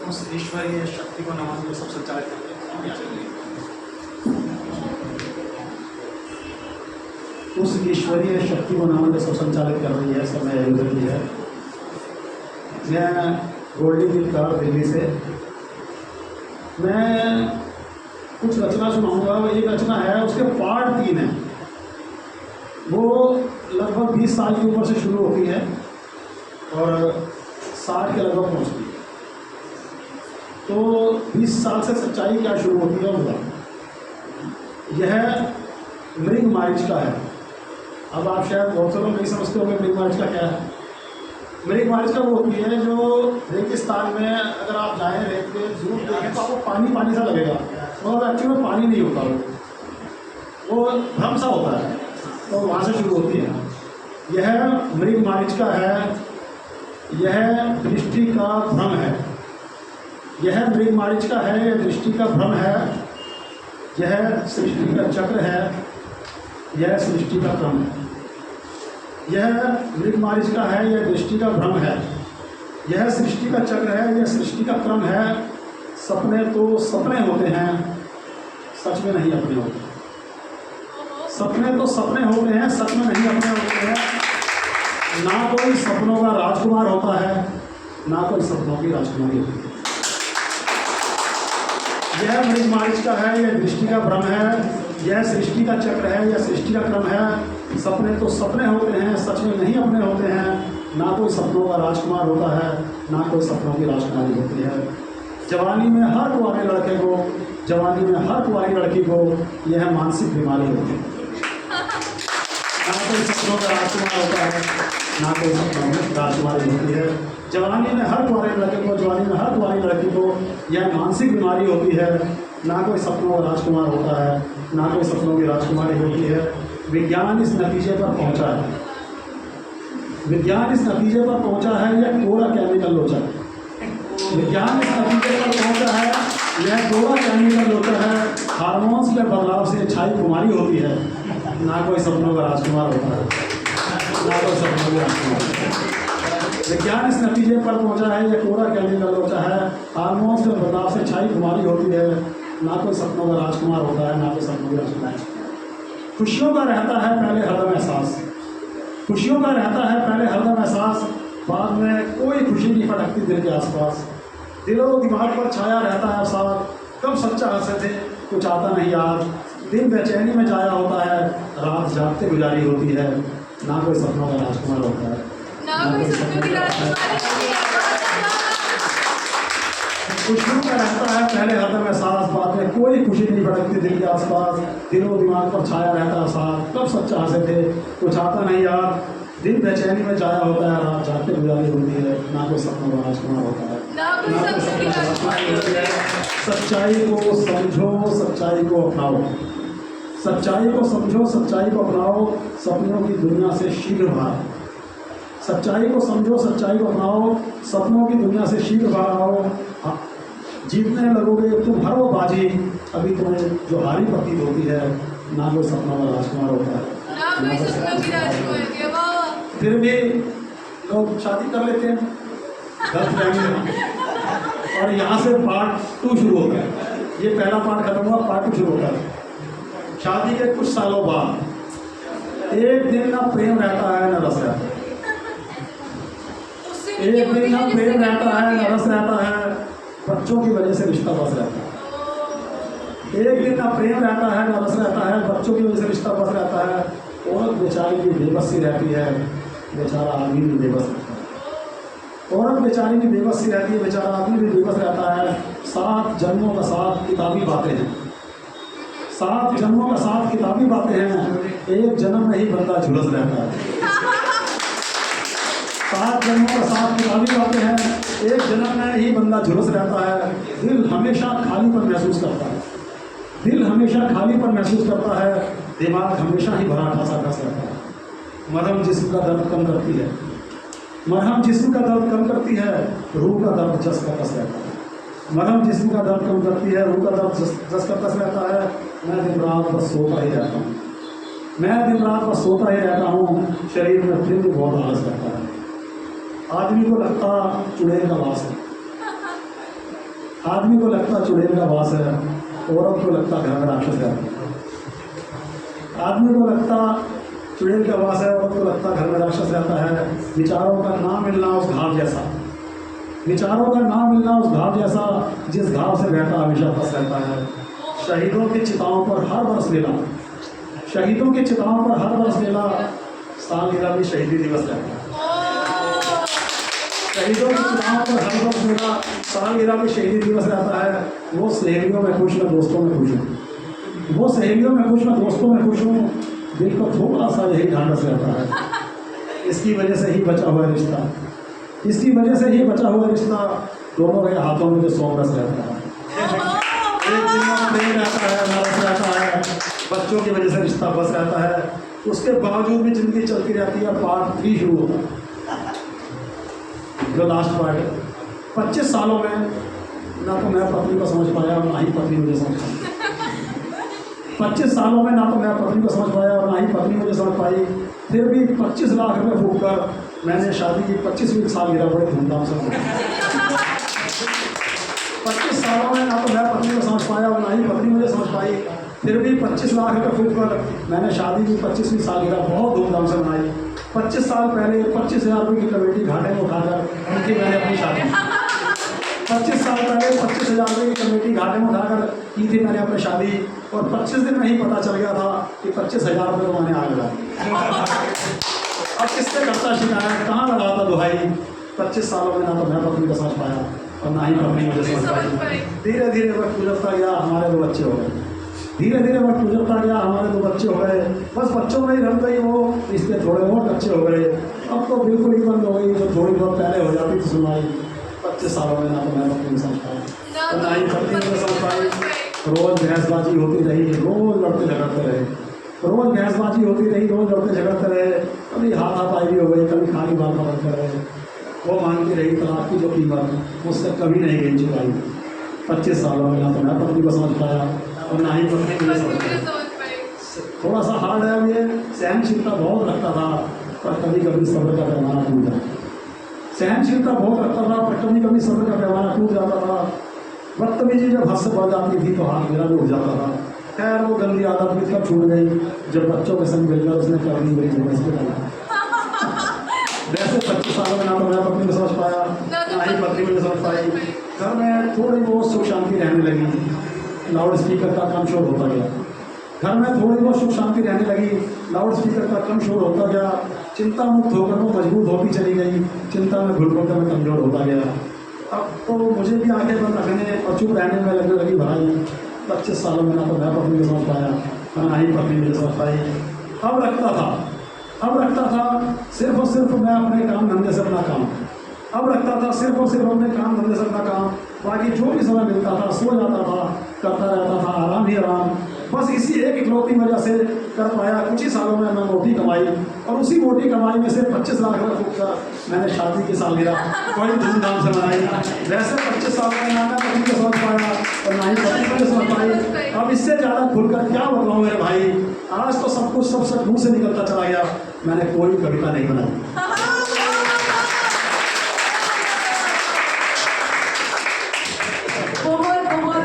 उस ईश्वरीय शक्ति को नमन जो सब संचालित करते हैं। उस ईश्वरीय शक्ति को नमन जो सब संचालित कर रही है, समय आयोजन की है। मैं गोल्डी गिलकार दिल्ली से। मैं कुछ रचना सुनाऊंगा। एक रचना है, उसके पार्ट 3 है। वो लगभग 20 साल की उम्र से शुरू होती है और 60 के लगभग पहुंचती है। तो 20 साल से सच्चाई क्या शुरू होती है होगा। यह मृग मारीचिका है। अब आप शायद बहुत से लोग नहीं समझते होंगे मृग मारीचिका क्या है। मृग मारीचिका वो होती है जो रेगिस्तान में अगर आप जाएं, रेत पे जरूर देखें तो आपको पानी पानी सा लगेगा, मगर एक्चुअली में पानी नहीं होता, वो भ्रम सा होता है। तो वहाँ से शुरू होती है। यह मृग मारीचिका है। यह दृष्टि का भ्रम है। यह मृग मारीचिका है, यह दृष्टि का भ्रम है। यह सृष्टि का चक्र है। यह सृष्टि का क्रम है। यह मृग मारीचिका है, यह दृष्टि का भ्रम है। यह सृष्टि का चक्र है, यह सृष्टि का क्रम है। सपने तो सपने होते हैं, सच में नहीं अपने होते। सपने तो सपने होते हैं, सच में नहीं अपने होते हैं। ना कोई सपनों का राजकुमार होता है, ना कोई सपनों की राजकुमारी होती है। यह मृग मारीचिका है, यह दृष्टि का भ्रम है। यह सृष्टि का चक्र है, यह सृष्टि का क्रम है। सपने तो सपने होते हैं, सच में नहीं अपने होते हैं। ना कोई सपनों का राजकुमार होता है, ना कोई सपनों की राजकुमारी होती है। जवानी में हर कुंवारे लड़के को, जवानी में हर कुंवारी लड़की को यह मानसिक बीमारी होती है। ना कोई सपनों का राजकुमार होता है, ना कोई सपनों की राजकुमारी होती है। जवानी में हर कुंवारे लड़के को, जवानी में हर कुंवारी लड़की को यह मानसिक बीमारी होती है। ना कोई सपनों का राजकुमार होता है, ना कोई सपनों की राजकुमारी होती है। विज्ञान इस नतीजे पर पहुंचा है। विज्ञान इस नतीजे पर पहुंचा है, यह कोरा केमिकल लोचा है। विज्ञान इस नतीजे पर पहुंचा है, यह कोरा केमिकल लोचा है। हार्मोन्स के बदलाव से छाई कुमारी होती है। ना कोई सपनों का राजकुमार होता है, ना कोई सपनों की राजकुमार। विज्ञान इस नतीजे पर पहुंचा है, यह कोरा केमिकल लोचा है। हार्मोन्स के बदलाव से छाई कुमारी होती है। ना कोई सपनों का राजकुमार होता है, ना कोई सपनों की राजकुमारी। खुशियों का रहता है पहले हरदम एहसास। खुशियों का रहता है पहले हरदम एहसास। बाद में कोई खुशी नहीं फटकती दिल के आसपास। दिलो दिमाग पर छाया रहता है अवसाद। कब सच्चा हंसे थे कुछ आता नहीं याद। दिन बेचैनी में जाया होता है, रात जागते गुजारी होती है। ना कोई सपनों का राजकुमार होता है, ना कोई सपनों की राजकुमारी। खुशियों का रहता है पहले हरदम एहसास। बाद में कोई खुशी नहीं भटकती दिल के आसपास। दिलो दिमाग पर छाया रहता है साथ। कब सच्चा हंसे थे कुछ आता नहीं याद। दिन बेचैनी में जाया होता है, रात जागते गुजारी होती है। ना कोई सपनों का राजकुमार होता है, ना कोई सपनों की राजकुमारी होती है। सच्चाई को समझो, सच्चाई को अपनाओ। सच्चाई को समझो, सच्चाई को अपनाओ। सपनों की दुनिया से शीघ्र भागो। सच्चाई को समझो, सच्चाई को अपनाओ। सपनों की दुनिया से शीघ्र भाग आओ। जीतने लगोगे तुम हर वो बाजी, अभी तुम्हें जो हारी प्रतीत होती है। ना कोई सपनों का राजकुमार होता है, ना कोई सपनों की राजकुमारी। फिर भी लोग शादी कर लेते हैं गलतफहमी में, और यहाँ से पार्ट 2 शुरू होता है। ये पहला पार्ट खत्म हुआ, पार्ट 2 शुरू होता है। शादी के कुछ सालों बाद एक दिन ना प्रेम रहता है, ना रस रहता है। एक दिन ना प्रेम रहता है, ना रस रहता है। बच्चों की वजह से रिश्ता बस रहता है। एक दिन ना प्रेम रहता है, ना रस रहता है। बच्चों की वजह से रिश्ता बस रहता है। औरत बेचारी की बेबसी रहती है, बेचारा आदमी भी बेबस रहता है। औरत बेचारी की बेबसी रहती है, बेचारा आदमी भी बेबस रहता है। 7 जन्मों का साथ किताबी बातें हैं। 7 जन्मों का साथ किताबी बातें हैं। एक जन्म में ही बंदा झुलस रहता है। 7 जन्मों का साथ किताबी बातें हैं। एक जन्म में ही बंदा झुलस रहता है। दिल हमेशा खालीपन महसूस करता है। दिल हमेशा खालीपन महसूस करता है। दिमाग हमेशा ही भरा ठासा खस रहता है। मरहम जिस्म का दर्द कम करती है। मरहम जिस्म का दर्द कम करती है। रूह का दर्द जस का तस रहता है। मरहम जिस्म का दर्द कम करती है, रूह का दर्द जस का तस रहता है। मैं दिन रात बस सोता ही रहता हूँ। मैं दिन रात बस सोता ही रहता हूँ। शरीर में फिर भी बहुत आलस रहता है। आदमी को लगता चुड़ैल का वास है, आदमी को लगता चुड़ैल का वास है, औरत को लगता घर में राक्षस है। आदमी को लगता चुड़ैल का वास है, औरत को लगता घर में राक्षस रहता है। विचारों का ना मिलना उस घाव जैसा, विचारों का ना मिलना उस घाव जैसा, जिस घाव से बहता हमेशा फंस रहता है। शहीदों की चिताओं पर हर बरस मेला, शहीदों की चिताओं पर हर बरस मेला, सालगिरह भी शहीदी दिवस रहता है। शहीदों की चिताओं पर हर बरस मेला, सालगिरह भी शहीदी दिवस रहता है। वो सहेलियों में खुश, मैं दोस्तों में खुश हूँ, वो सहेलियों में खुश, मैं दोस्तों में खुश हूँ। दिल को थोड़ा सा यही ढांढस रहता है। इसकी वजह से ही बचा हुआ रिश्ता, इसकी वजह से ही बचा हुआ रिश्ता, दोनों के हाथों में जो सोमरस रहता है। एक दिन में प्रेम रहता है, नरस रहता है, बच्चों की वजह से रिश्ता बस रहता है। उसके बावजूद भी जिंदगी चलती रहती है। पार्ट 3 शुरू होता है, जो लास्ट पार्ट है। 25 सालों में ना तो मैं पत्नी को समझ पाया और ना ही पत्नी मुझे समझ पाई। 25 सालों में ना तो मैं पत्नी को समझ पाया और ना ही पत्नी मुझे समझ पाई। फिर भी 25 लाख रुपये फूक कर मैंने शादी की 25वीं सालगिरह बड़े धूमधाम से मनाई। 25 सालों में ना तो मैं पत्नी को समझ पाया और ना ही पत्नी मुझे समझ पाई। फिर भी 25 लाख रुपये फूक कर मैंने शादी की 25वीं सालगिरह बहुत धूमधाम से मनाई। 25 साल पहले 25,000 रुपये की कमेटी घाटे में उठाकर उनकी मैंने अपनी शादी। 25 साल पहले 25,000 रुपये की कमेटी घाटे में उठाकर की थी मैंने अपनी शादी। और 25 दिन में ही पता चल गया था कि 25,000 रुपये को मैंने आग लगा। अब किससे करता शिकायत, कहाँ लगा था दुहाई। 25 सालों में ना तो मैं पत्नी को समझ पाया और ना ही पत्नी मुझे समझ पाई। धीरे धीरे वक्त गुजरता गया, हमारे 2 बच्चे हो गए। धीरे धीरे वक्त गुजरता गया, हमारे 2 बच्चे हो गए। बस बच्चों में ही रह गई वो, रिश्ते थोड़े और अच्छे हो गए। अब तो बिल्कुल ही बंद हो गई, जो थोड़ी बहुत पहले हो जाती थी सुनवाई। 25 सालों में ना तो मैं पत्नी को समझ पाया और ना ही पत्नी मुझे समझ पाई। रोज़ बहसबाजी होती रही, रोज़ लड़ते झगड़ते रहे, रोज़ बहसबाजी होती रही, रोज़ लड़ते झगड़ते रहे। कभी हाथापाई भी हो गई, कभी खाली बात बदलते रहे। वो मांगती रही तलाक की जो कीमत मुझसे कभी नहीं गई चुकाई। 25 सालों में ना तो मैं पत्नी को समझ पाया और ना ही पत्नी मुझे समझ पाई। थोड़ा सा हार्ड है ये, सहनशीलता बहुत रखता था पर कभी कभी सब्र का पैमाना टूट जाता। सहनशीलता बहुत रखता था पर कभी कभी सब्र का पैमाना टूट जाता था। बदतमीजी जब हद से बढ़ जाती थी तो हाथ मेरा भी उठ जाता था। खैर वो गंदी आदत भी कब छूट गई जब बच्चों के संग मिलकर उसने करनी बड़ी जगह से डाला। वैसे 25 सालों में ना तो मैं पत्नी को समझ पाया ना ही पत्नी मुझे समझ पाई। घर में थोड़ी बहुत सुख शांति रहने लगी, लाउड स्पीकर का कम शोर होता गया। घर में थोड़ी बहुत सुख शांति रहने लगी, लाउड स्पीकर का कम शोर होता गया। चिंता मुक्त होकर वो मजबूत होती चली गई, चिंता में घुल घुल कर मैं कमजोर होता गया। अब तो मुझे भी आंखें बंद रखने और चुप रहने में लगने लगी भाई। 25 सालों में ना तो मैं पत्नी को समझ पाया और ना ही पत्नी मुझे समझ पाई। अब रखता था सिर्फ और सिर्फ मैं अपने काम धंधे से अपना काम, अब रखता था सिर्फ और सिर्फ अपने काम धंधे से अपना काम। बाकी जो भी समय मिलता था सो जाता था, करता रहता था आराम ही आराम। बस इसी एक इकलौती वजह से कर पाया। कुछ ही सालों में मैं मोटी कमाई और उसी मोटी कमाई में से 25 लाख रुपये फूक कर मैंने शादी की सालगिरह बड़ी धूमधाम से मनाई। वैसे 25 साल में ना मैं पत्नी को समझ पाया और ना ही पत्नी मुझे समझ पाई। अब इससे ज़्यादा खुलकर क्या बताऊँ मेरे भाई। आज तो सब कुछ सब मुँह से निकलता चला गया। मैंने कोई कविता नहीं बनाई।